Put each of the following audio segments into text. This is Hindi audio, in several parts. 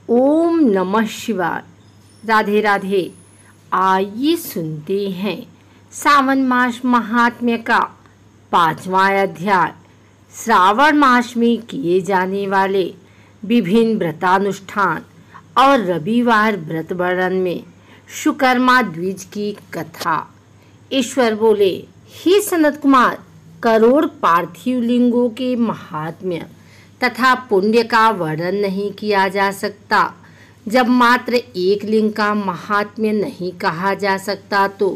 ओम नमः शिवाय। राधे राधे। आइए सुनते हैं सावन मास महात्म्य का 5वां अध्याय। श्रावण मास में किए जाने वाले विभिन्न व्रतानुष्ठान और रविवार व्रत वर्णन में शुकर्मा द्विज की कथा। ईश्वर बोले, हे सनत कुमार, करोड़ पार्थिव लिंगों के महात्म्य तथा पुण्य का वर्णन नहीं किया जा सकता। जब मात्र एक लिंग का महात्म्य नहीं कहा जा सकता तो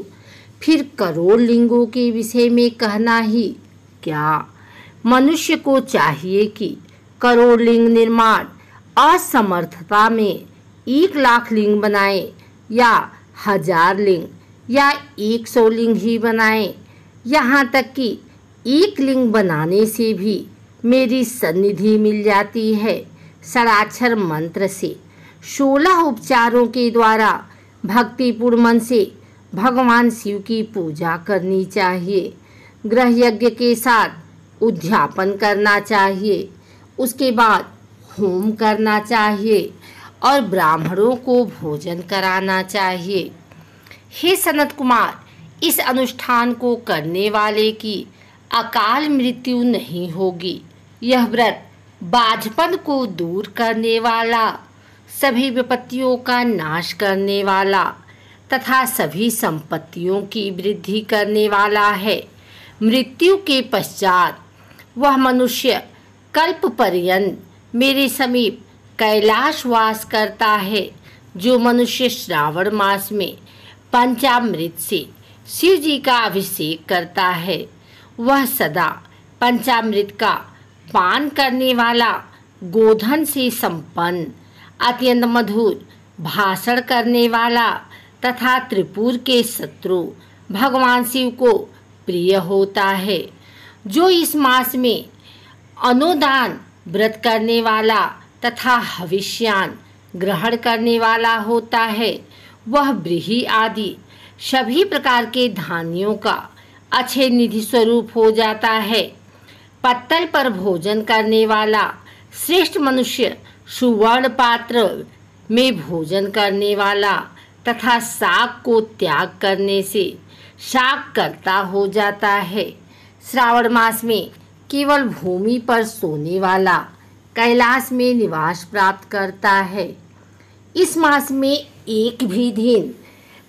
फिर करोड़ लिंगों के विषय में कहना ही क्या। मनुष्य को चाहिए कि करोड़ लिंग निर्माण असमर्थता में 1,00,000 लिंग बनाए या 1000 लिंग या 100 लिंग ही बनाए। यहाँ तक कि एक लिंग बनाने से भी मेरी सन्निधि मिल जाती है। षडाक्षर मंत्र से 16 उपचारों के द्वारा भक्तिपूर्ण मन से भगवान शिव की पूजा करनी चाहिए। गृह यज्ञ के साथ उद्यापन करना चाहिए। उसके बाद होम करना चाहिए और ब्राह्मणों को भोजन कराना चाहिए। हे सनत कुमार, इस अनुष्ठान को करने वाले की अकाल मृत्यु नहीं होगी। यह व्रत बाझपन को दूर करने वाला, सभी विपत्तियों का नाश करने वाला तथा सभी संपत्तियों की वृद्धि करने वाला है। मृत्यु के पश्चात वह मनुष्य कल्प पर्यंत मेरे समीप कैलाशवास करता है। जो मनुष्य श्रावण मास में पंचामृत से शिव जी का अभिषेक करता है, वह सदा पंचामृत का पान करने वाला, गोधन से संपन्न, अत्यंत मधुर भाषण करने वाला तथा त्रिपुर के शत्रु भगवान शिव को प्रिय होता है। जो इस मास में अनुदान व्रत करने वाला तथा हविष्यान ग्रहण करने वाला होता है, वह व्रीहि आदि सभी प्रकार के धान्यों का अच्छे निधि स्वरूप हो जाता है। पत्तल पर भोजन करने वाला श्रेष्ठ मनुष्य सुवर्ण पात्र में भोजन करने वाला तथा शाक को त्याग करने से शाक कर्ता हो जाता है। श्रावण मास में केवल भूमि पर सोने वाला कैलाश में निवास प्राप्त करता है। इस मास में एक भी दिन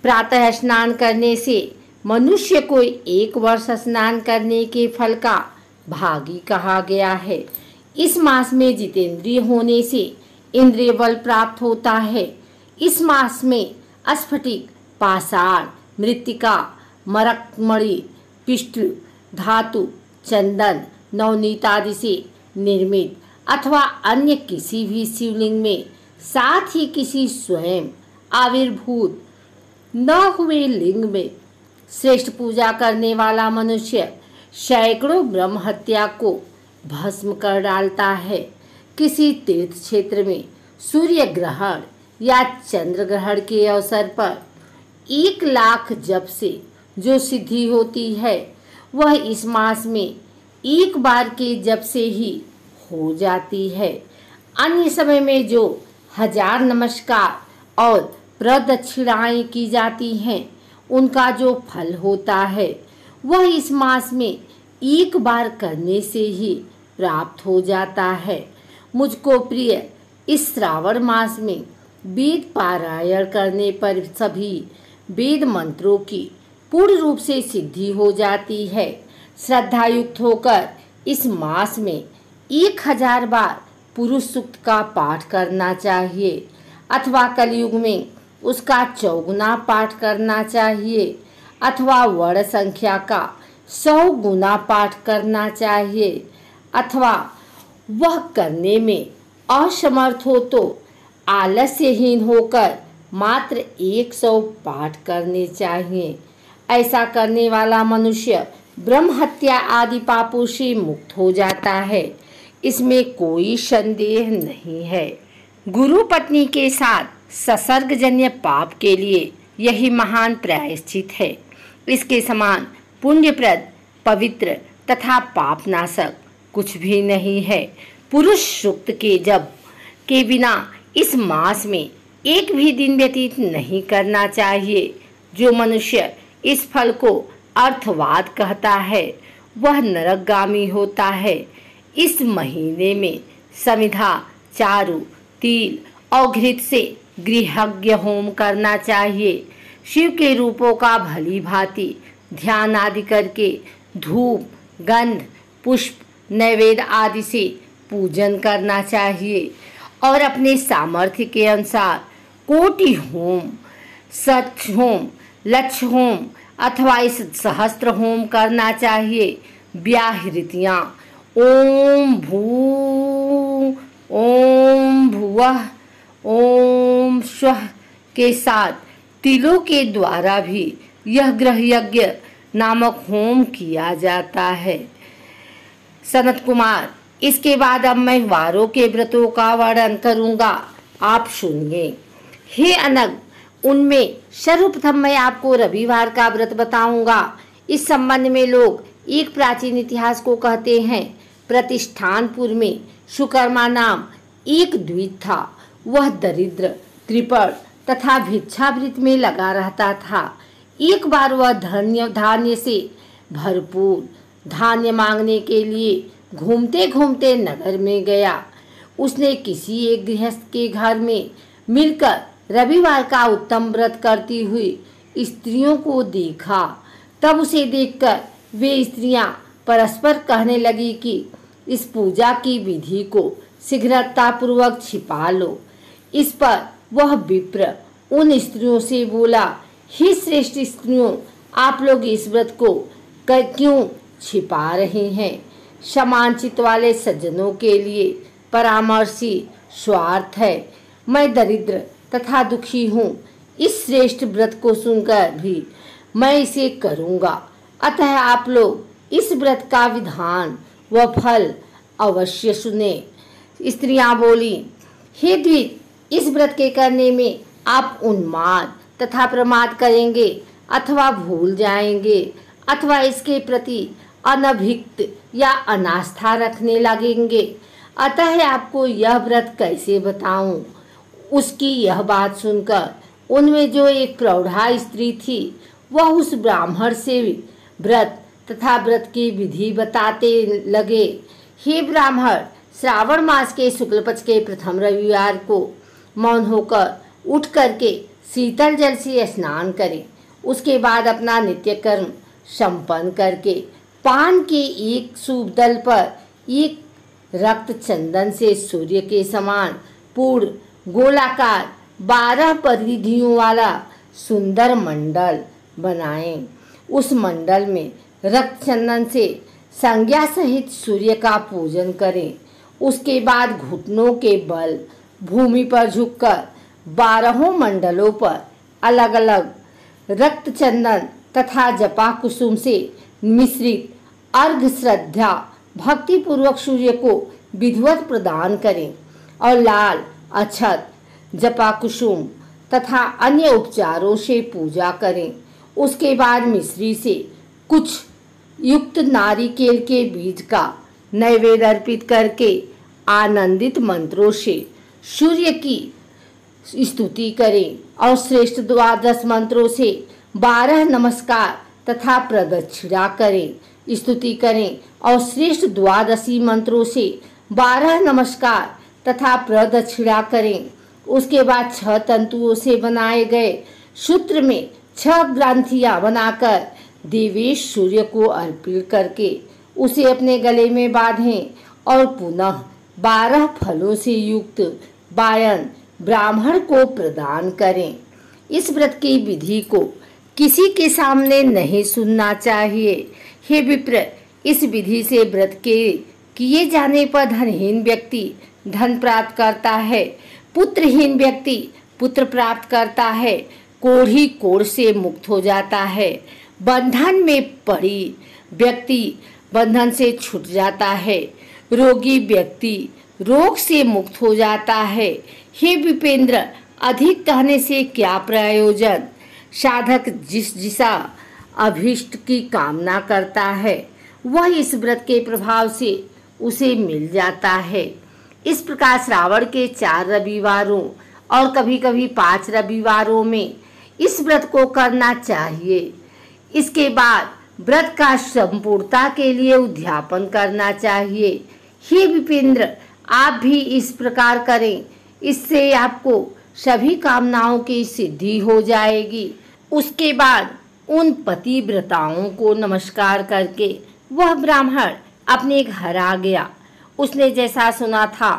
प्रातः स्नान करने से मनुष्य को 1 वर्ष स्नान करने के फल का भागी कहा गया है। इस मास में जितेंद्रिय होने से इंद्रिय बल प्राप्त होता है। इस मास में स्फटिक, पाषाण, मृत्तिका, मरकमणि, पिष्ट धातु, चंदन, नवनीत आदि से निर्मित अथवा अन्य किसी भी शिवलिंग में, साथ ही किसी स्वयं आविर्भूत न हुए लिंग में श्रेष्ठ पूजा करने वाला मनुष्य सैकड़ों ब्रह्म हत्या को भस्म कर डालता है। किसी तीर्थ क्षेत्र में सूर्य ग्रहण या चंद्र ग्रहण के अवसर पर 1,00,000 जप से जो सिद्धि होती है, वह इस मास में एक बार के जप से ही हो जाती है। अन्य समय में जो 1000 नमस्कार और प्रदक्षिणाएं की जाती हैं, उनका जो फल होता है, वह इस मास में एक बार करने से ही प्राप्त हो जाता है। मुझको प्रिय इस श्रावण मास में वेद पारायण करने पर सभी वेद मंत्रों की पूर्ण रूप से सिद्धि हो जाती है। श्रद्धा युक्त होकर इस मास में 1000 बार पुरुष सूक्त का पाठ करना चाहिए अथवा कलयुग में उसका 4 पाठ करना चाहिए अथवा वर्ण संख्या का 100 गुना पाठ करना चाहिए अथवा वह करने में असमर्थ हो तो आलस्यहीन होकर मात्र 100 पाठ करने चाहिए। ऐसा करने वाला मनुष्य ब्रह्म हत्या आदि पापों से मुक्त हो जाता है। इसमें कोई संदेह नहीं है। गुरु पत्नी के साथ संसर्गजन्य पाप के लिए यही महान प्रायश्चित है। इसके समान पुण्यप्रद, पवित्र तथा पापनाशक कुछ भी नहीं है। पुरुष सूक्त के जप के बिना इस मास में एक भी दिन व्यतीत नहीं करना चाहिए। जो मनुष्य इस फल को अर्थवाद कहता है वह नरकगामी होता है। इस महीने में समिधा, चारु, तिल और घृत से गृहज्ञ होम करना चाहिए। शिव के रूपों का भली भांति ध्यान आदि करके धूप, गंध, पुष्प, नैवेद्य आदि से पूजन करना चाहिए और अपने सामर्थ्य के अनुसार कोटि होम, शत होम, लक्ष होम अथवा इस सहस्त्र होम करना चाहिए। व्याहृतियाँ ओम भुवः, ओम स्वः के साथ तिलों के द्वारा भी यह ग्रह यज्ञ नामक होम किया जाता है। सनत कुमार, इसके बाद अब मैं वारों के व्रतों का वर्णन करूंगा, आप सुनिए। हे अनग, उनमें सर्वप्रथम मैं आपको रविवार का व्रत बताऊंगा। इस संबंध में लोग एक प्राचीन इतिहास को कहते हैं। प्रतिष्ठानपुर में सुकर्मा नाम एक द्विज था। वह दरिद्र, कृपण तथा भिक्षावृत्ति में लगा रहता था। एक बार वह धान्य से भरपूर धान्य मांगने के लिए घूमते घूमते नगर में गया। उसने किसी एक गृहस्थ के घर में मिलकर रविवार का उत्तम व्रत करती हुई स्त्रियों को देखा। तब उसे देखकर वे स्त्रियां परस्पर कहने लगी कि इस पूजा की विधि को शीघ्रतापूर्वक छिपा लो। इस पर वह विप्र उन स्त्रियों से बोला, हे श्रेष्ठ स्त्रियों, आप लोग इस व्रत को क्यों छिपा रहे हैं? समान चित्त वाले सज्जनों के लिए परामर्शी स्वार्थ है। मैं दरिद्र तथा दुखी हूँ। इस श्रेष्ठ व्रत को सुनकर भी मैं इसे करूँगा। अतः आप लोग इस व्रत का विधान व फल अवश्य सुने। स्त्रियां बोली, हे द्विज, इस व्रत के करने में आप उन्माद तथा प्रमाद करेंगे अथवा भूल जाएंगे अथवा इसके प्रति अनभिक्त या अनास्था रखने लगेंगे। अतः आपको यह व्रत कैसे बताऊं? उसकी यह बात सुनकर उनमें जो एक प्रौढ़ा स्त्री थी वह उस ब्राह्मण से व्रत तथा व्रत की विधि बताते लगे। हे ब्राह्मण, श्रावण मास के शुक्ल पक्ष के प्रथम रविवार को मौन होकर उठ करके शीतल जल से स्नान करें। उसके बाद अपना नित्य कर्म संपन्न करके पान के एक शुभ दल पर एक रक्त चंदन से सूर्य के समान पूर्ण गोलाकार 12 परिधियों वाला सुंदर मंडल बनाएं। उस मंडल में रक्त चंदन से संज्ञा सहित सूर्य का पूजन करें। उसके बाद घुटनों के बल भूमि पर झुककर 12 मंडलों पर अलग अलग रक्त चंदन तथा जपा कुसुम से मिश्रित अर्घ श्रद्धा भक्ति पूर्वक सूर्य को विधिवत प्रदान करें और लाल अक्षत, जपा कुसुम तथा अन्य उपचारों से पूजा करें। उसके बाद मिश्री से कुछ युक्त नारिकेल के बीज का नैवेद्य अर्पित करके आनंदित मंत्रों से सूर्य की स्तुति करें और श्रेष्ठ 12 मंत्रों से 12 नमस्कार तथा प्रदक्षिणा करें, स्तुति करें और श्रेष्ठ 12 मंत्रों से 12 नमस्कार तथा प्रदक्षिणा करें। उसके बाद 6 तंतुओं से बनाए गए सूत्र में 6 ग्रंथियां बनाकर देवेश सूर्य को अर्पित करके उसे अपने गले में बांधें और पुनः 12 फलों से युक्त वायन ब्राह्मण को प्रदान करें। इस व्रत की विधि को किसी के सामने नहीं सुनना चाहिए। हे विप्र, इस विधि से व्रत के किए जाने पर धनहीन व्यक्ति धन प्राप्त करता है, पुत्रहीन व्यक्ति पुत्र प्राप्त करता है, कोढ़ी कोढ़ से मुक्त हो जाता है, बंधन में पड़ी व्यक्ति बंधन से छूट जाता है, रोगी व्यक्ति रोग से मुक्त हो जाता है। हे विपेंद्र, अधिक कहने से क्या प्रयोजन? साधक जिसा अभीष्ट की कामना करता है वह इस व्रत के प्रभाव से उसे मिल जाता है। इस प्रकार श्रावण के 4 रविवारों और कभी कभी 5 रविवारों में इस व्रत को करना चाहिए। इसके बाद व्रत का संपूर्णता के लिए उद्यापन करना चाहिए। हे विपेंद्र, आप भी इस प्रकार करें, इससे आपको सभी कामनाओं की सिद्धि हो जाएगी। उसके बाद उन पतिव्रताओं को नमस्कार करके वह ब्राह्मण अपने घर आ गया। उसने जैसा सुना था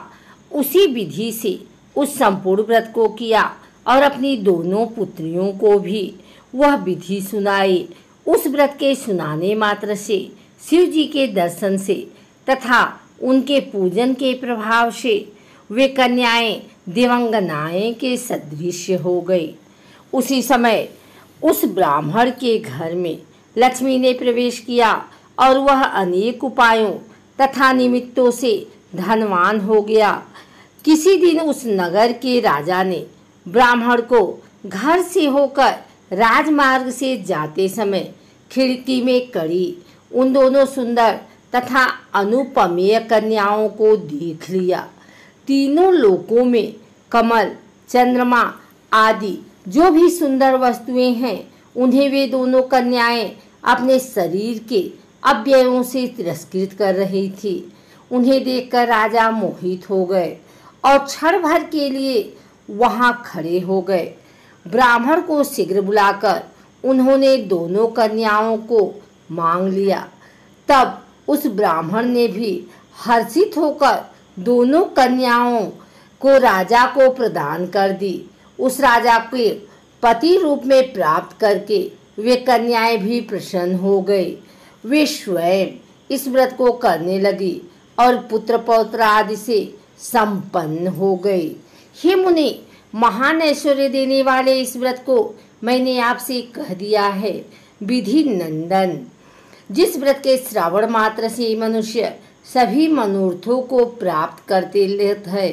उसी विधि से उस संपूर्ण व्रत को किया और अपनी दोनों पुत्रियों को भी वह विधि सुनाई। उस व्रत के सुनाने मात्र से शिव जी के दर्शन से तथा उनके पूजन के प्रभाव से वे कन्याएं दिवंगनाएं के सदृश हो गई। उसी समय उस ब्राह्मण के घर में लक्ष्मी ने प्रवेश किया और वह अनेक उपायों तथा निमित्तों से धनवान हो गया। किसी दिन उस नगर के राजा ने ब्राह्मण को घर से होकर राजमार्ग से जाते समय खिड़की में खड़ी उन दोनों सुंदर तथा अनुपमेय कन्याओं को देख लिया। तीनों लोकों में कमल, चंद्रमा आदि जो भी सुंदर वस्तुएं हैं, उन्हें वे दोनों कन्याएं अपने शरीर के अवयवों से तिरस्कृत कर रही थी। उन्हें देखकर राजा मोहित हो गए और क्षण भर के लिए वहां खड़े हो गए। ब्राह्मण को शीघ्र बुलाकर उन्होंने दोनों कन्याओं को मांग लिया। तब उस ब्राह्मण ने भी हर्षित होकर दोनों कन्याओं को राजा को प्रदान कर दी। उस राजा के पति रूप में प्राप्त करके वे कन्याएं भी प्रसन्न हो गई। वे स्वयं इस व्रत को करने लगी और पुत्र पौत्र आदि से संपन्न हो गई। हे मुनि, महान ऐश्वर्य देने वाले इस व्रत को मैंने आपसे कह दिया है। विधि नंदन, जिस व्रत के श्रावण मात्र से मनुष्य सभी मनोर्थों को प्राप्त करते लेता है,